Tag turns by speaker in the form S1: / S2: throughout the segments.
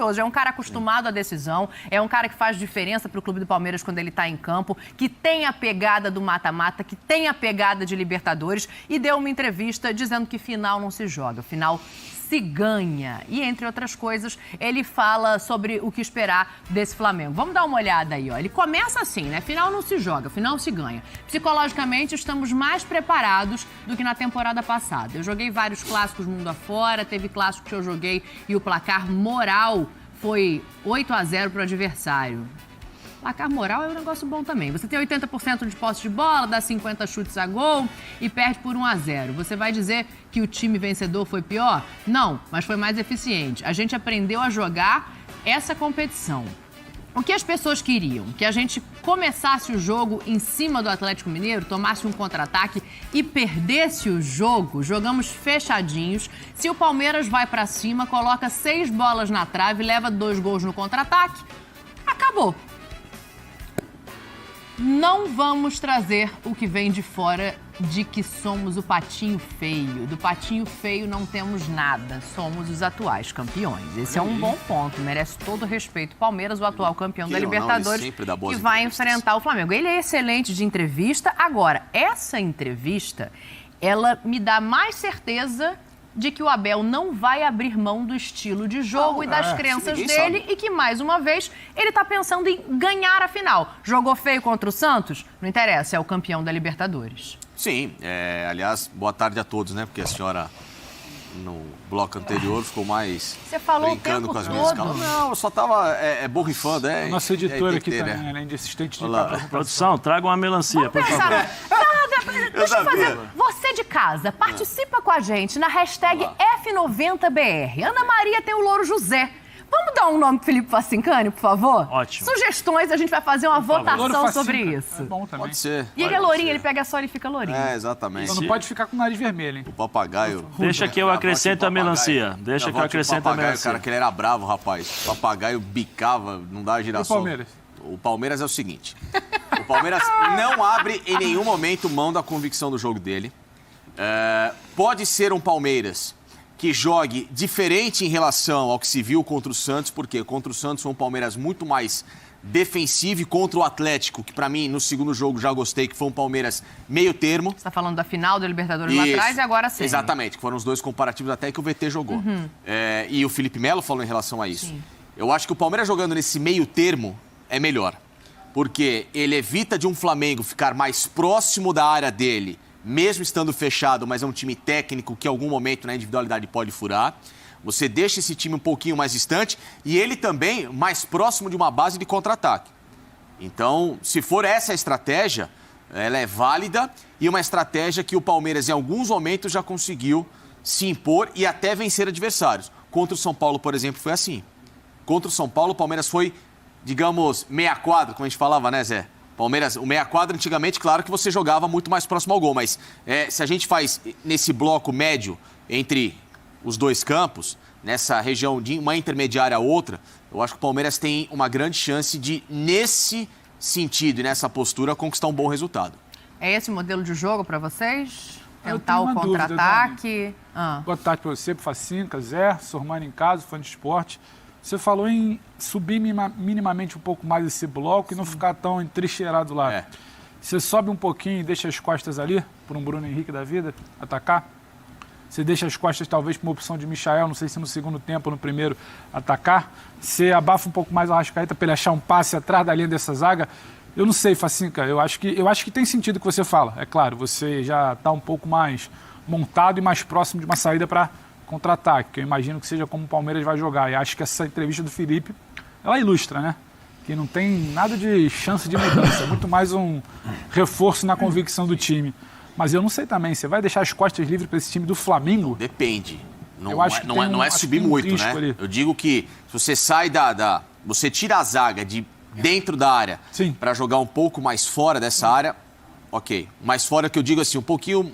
S1: maravilhoso. É um cara acostumado à decisão, é um cara que faz diferença para o clube do Palmeiras quando ele está em campo, que tem a pegada do mata-mata, que tem a pegada de Libertadores, e deu uma entrevista dizendo que final não se joga, final se ganha. E, entre outras coisas, ele fala sobre o que esperar desse Flamengo. Vamos dar uma olhada aí, ó. Ele começa assim, né? Final não se joga, final se ganha. Psicologicamente, estamos mais preparados do que na temporada passada. Eu joguei vários clássicos mundo afora, teve clássico que eu joguei e o placar moral foi 8-0 para o adversário. Placar moral é um negócio bom também. Você tem 80% de posse de bola, dá 50 chutes a gol e perde por 1-0. Você vai dizer que o time vencedor foi pior? Não, mas foi mais eficiente. A gente aprendeu a jogar essa competição. O que as pessoas queriam? Que a gente começasse o jogo em cima do Atlético Mineiro, tomasse um contra-ataque e perdesse o jogo. Jogamos fechadinhos. Se o Palmeiras vai pra cima, coloca 6 bolas na trave, leva 2 gols no contra-ataque, acabou. Não vamos trazer o que vem de fora de que somos o patinho feio. Do patinho feio não temos nada. Somos os atuais campeões. Esse é um bom ponto. Merece todo o respeito. Palmeiras, o atual campeão da Libertadores, que vai enfrentar o Flamengo. Ele é excelente de entrevista. Agora, essa entrevista, ela me dá mais certeza de que o Abel não vai abrir mão do estilo de jogo e das crenças dele e que, mais uma vez, ele está pensando em ganhar a final. Jogou feio contra o Santos? Não interessa, é o campeão da Libertadores.
S2: Sim, aliás, boa tarde a todos, né? Porque a senhora, no bloco anterior, ficou mais brincando com as minhas calas. Não, eu só estava borrifando.
S3: Nossa editora aqui também, além de assistente de
S4: produção, traga uma melancia, por favor.
S1: Deixa eu fazer. Você de casa, participa com a gente na hashtag F90BR. Ana Maria tem o Louro José. Vamos dar um nome pro Felipe Facincani, por favor?
S4: Ótimo.
S1: Sugestões, a gente vai fazer uma votação sobre isso.
S3: É bom também.
S2: Pode ser.
S1: E ele é lourinho, ele pega só e fica lourinho.
S2: Exatamente.
S3: Só não pode ficar com o nariz vermelho, hein?
S2: O papagaio...
S4: Deixa que eu acrescento a melancia. Deixa que eu acrescento a melancia.
S2: Cara, que ele era bravo, rapaz. O papagaio bicava, não dá girassol.
S3: E o Palmeiras?
S2: O Palmeiras é o seguinte. O Palmeiras não abre em nenhum momento mão da convicção do jogo dele. Pode ser um Palmeiras que jogue diferente em relação ao que se viu contra o Santos, porque contra o Santos foi um Palmeiras muito mais defensivo, e contra o Atlético, que pra mim, no segundo jogo, já gostei, que foi um Palmeiras meio termo.
S1: Você tá falando da final da Libertadores lá atrás e agora sim.
S2: Exatamente, que foram os dois comparativos até que o VT jogou. E o Felipe Melo falou em relação a isso. Sim. Eu acho que o Palmeiras jogando nesse meio termo é melhor, porque ele evita de um Flamengo ficar mais próximo da área dele, mesmo estando fechado, mas é um time técnico que em algum momento na individualidade pode furar. Você deixa esse time um pouquinho mais distante e ele também mais próximo de uma base de contra-ataque. Então, se for essa a estratégia, ela é válida e uma estratégia que o Palmeiras em alguns momentos já conseguiu se impor e até vencer adversários. Contra o São Paulo, por exemplo, foi assim. Contra o São Paulo, o Palmeiras foi, digamos, meia quadra, como a gente falava, né, Zé? Palmeiras, o meia quadra, antigamente, claro que você jogava muito mais próximo ao gol, mas se a gente faz nesse bloco médio entre os dois campos, nessa região de uma intermediária a outra, eu acho que o Palmeiras tem uma grande chance de, nesse sentido e nessa postura, conquistar um bom resultado.
S1: É esse o modelo de jogo para vocês? Tentar o contra-ataque?
S3: Boa tarde para você, para Facinca, Zé, Sormani em casa, fã de esporte. Você falou em subir minimamente um pouco mais esse bloco e não ficar tão entrincheirado lá. Você sobe um pouquinho e deixa as costas ali, por um Bruno Henrique da vida, atacar. Você deixa as costas talvez para uma opção de Michael, não sei se no segundo tempo ou no primeiro, atacar. Você abafa um pouco mais o Arrascaeta para ele achar um passe atrás da linha dessa zaga. Eu não sei, Facinca, eu acho que tem sentido o que você fala. É claro, você já está um pouco mais montado e mais próximo de uma saída para contra-ataque, que eu imagino que seja como o Palmeiras vai jogar. E acho que essa entrevista do Felipe, ela ilustra, né? Que não tem nada de chance de mudança, muito mais um reforço na convicção do time. Mas eu não sei também, você vai deixar as costas livres para esse time do Flamengo?
S2: Depende. Não é subir muito, né? Ali. Eu digo que se você sai você tira a zaga de dentro da área para jogar um pouco mais fora dessa área, ok. Mais fora que eu digo assim, um pouquinho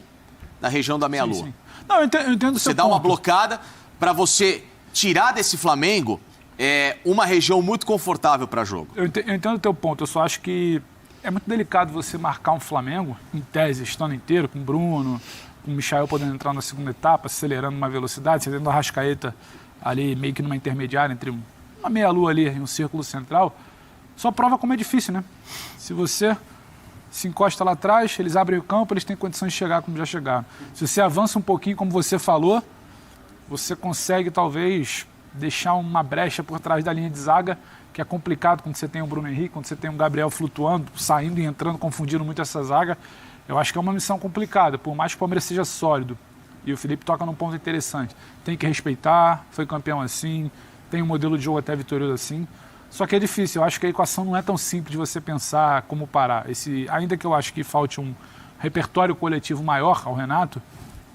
S2: da região da meia-lua.
S3: Não, eu entendo o seu
S2: ponto. Você dá uma blocada para você tirar desse Flamengo uma região muito confortável para jogo.
S3: Eu entendo o teu ponto. Eu só acho que é muito delicado você marcar um Flamengo, em tese, estando inteiro, com o Bruno, com o Michael podendo entrar na segunda etapa, acelerando uma velocidade, você tendo o Arrascaeta ali meio que numa intermediária entre uma meia-lua ali em um círculo central, só prova como é difícil, né? Se você se encosta lá atrás, eles abrem o campo, eles têm condições de chegar como já chegaram. Se você avança um pouquinho, como você falou, você consegue talvez deixar uma brecha por trás da linha de zaga, que é complicado quando você tem um Bruno Henrique, quando você tem um Gabriel flutuando, saindo e entrando, confundindo muito essa zaga. Eu acho que é uma missão complicada, por mais que o Palmeiras seja sólido. E o Felipe toca num ponto interessante. Tem que respeitar, foi campeão assim, tem um modelo de jogo até vitorioso assim. Só que é difícil, eu acho que a equação não é tão simples de você pensar como parar. Ainda que eu acho que falte um repertório coletivo maior ao Renato,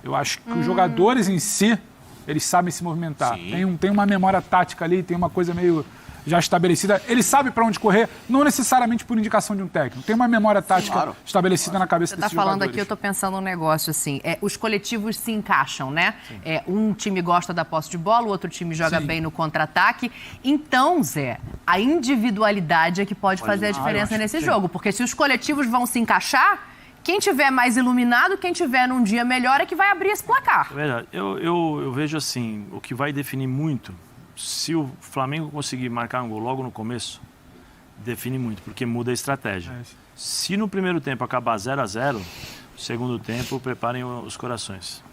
S3: eu acho que os jogadores em si, eles sabem se movimentar. Tem uma memória tática ali, tem uma coisa meio já estabelecida. Ele sabe para onde correr, não necessariamente por indicação de um técnico. Tem uma memória tática estabelecida na cabeça desses jogadores.
S1: Você está falando aqui, eu estou pensando um negócio assim, os coletivos se encaixam, né? Um time gosta da posse de bola, o outro time joga bem no contra-ataque. Então, Zé, a individualidade é que pode fazer a diferença nesse jogo, porque se os coletivos vão se encaixar, quem tiver mais iluminado, quem tiver num dia melhor é que vai abrir esse placar.
S4: É verdade. Eu vejo assim, o que vai definir muito, se o Flamengo conseguir marcar um gol logo no começo, define muito, porque muda a estratégia. Se no primeiro tempo acabar 0-0, no segundo tempo preparem os corações.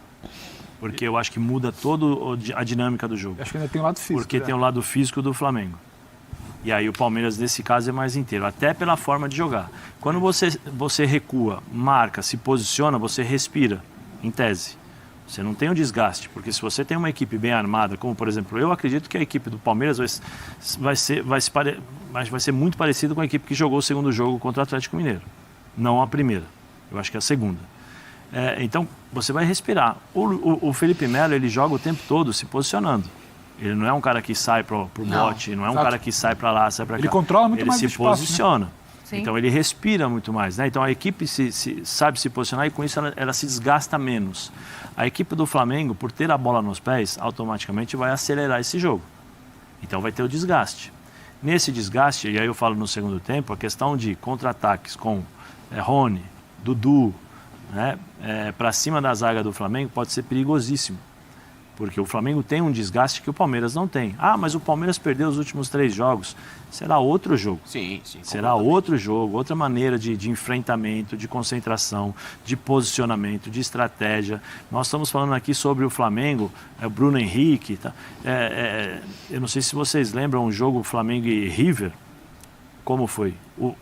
S4: Porque eu acho que muda toda a dinâmica do jogo.
S3: Acho que ainda tem o lado físico.
S4: Porque tem o lado físico do Flamengo. E aí o Palmeiras, nesse caso, é mais inteiro, até pela forma de jogar. Quando você recua, marca, se posiciona, você respira, em tese. Você não tem um desgaste, porque se você tem uma equipe bem armada, como por exemplo, eu acredito que a equipe do Palmeiras vai ser muito parecida com a equipe que jogou o segundo jogo contra o Atlético Mineiro. Não a primeira, eu acho que é a segunda. Então, você vai respirar. O Felipe Melo, ele joga o tempo todo se posicionando. Ele não é um cara que sai pro bote, não é um cara que sai para lá, sai para cá.
S3: Ele controla muito mais o
S4: espaço. Ele se posiciona.
S3: Né?
S4: Então, ele respira muito mais, né? Então, a equipe sabe se posicionar e, com isso, ela se desgasta menos. A equipe do Flamengo, por ter a bola nos pés, automaticamente vai acelerar esse jogo. Então, vai ter o desgaste. Nesse desgaste, e aí eu falo no segundo tempo, a questão de contra-ataques com Rony, Dudu, né, para cima da zaga do Flamengo pode ser perigosíssimo. Porque o Flamengo tem um desgaste que o Palmeiras não tem. Ah, mas o Palmeiras perdeu os últimos 3 jogos. Será outro jogo.
S2: Sim.
S4: Será outro jogo, outra maneira de enfrentamento, de concentração, de posicionamento, de estratégia. Nós estamos falando aqui sobre o Flamengo, Bruno Henrique. Tá? Eu não sei se vocês lembram o jogo Flamengo e River. Como foi?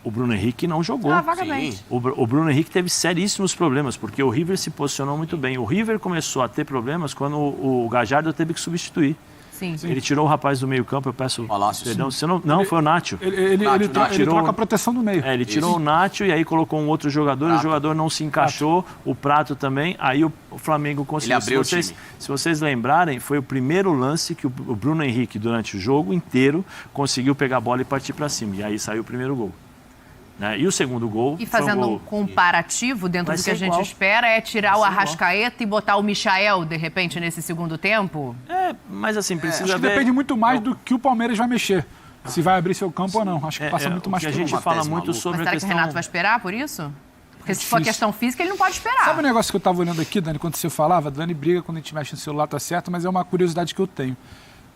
S4: O Bruno Henrique não jogou.
S1: Vagamente.
S4: O Bruno Henrique teve seríssimos problemas, porque o River se posicionou muito bem. O River começou a ter problemas quando o Gallardo teve que substituir.
S1: Sim.
S4: Ele tirou o rapaz do meio campo, eu peço perdão. Foi o Nacho.
S3: Ele troca a proteção do meio.
S4: Ele tirou o Nacho e aí colocou um outro jogador, o jogador não se encaixou, o Prato também, aí o Flamengo conseguiu.
S2: Ele abriu o time.
S4: Se vocês lembrarem, foi o primeiro lance que o Bruno Henrique, durante o jogo inteiro, conseguiu pegar a bola e partir para cima. E aí saiu o primeiro gol. Né? E o segundo gol...
S1: E fazendo um comparativo dentro do que a gente espera, é tirar o Arrascaeta e botar o Michael, de repente, nesse segundo tempo?
S4: Mas assim, precisa
S3: acho que
S4: ver...
S3: depende muito mais do que o Palmeiras vai mexer. Se vai abrir seu campo ou não. Acho que passa muito mais
S4: tempo. A gente fala muito sobre
S1: Mas será que o Renato vai esperar por isso? Porque se for questão física, ele não pode esperar.
S3: Sabe o negócio que eu estava olhando aqui, Dani, quando você falava? Dani briga quando a gente mexe no celular, tá certo, mas é uma curiosidade que eu tenho.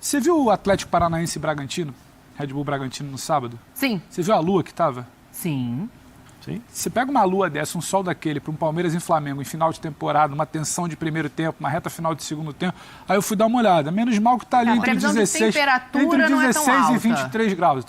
S3: Você viu o Atlético Paranaense e Bragantino? Red Bull Bragantino no sábado?
S1: Sim.
S3: Você viu a lua que tava?
S1: Sim.
S3: Você pega uma lua dessa, um sol daquele, para um Palmeiras e Flamengo em final de temporada, uma tensão de primeiro tempo, uma reta final de segundo tempo, aí eu fui dar uma olhada. Menos mal que tá ali entre 16 e 23 graus.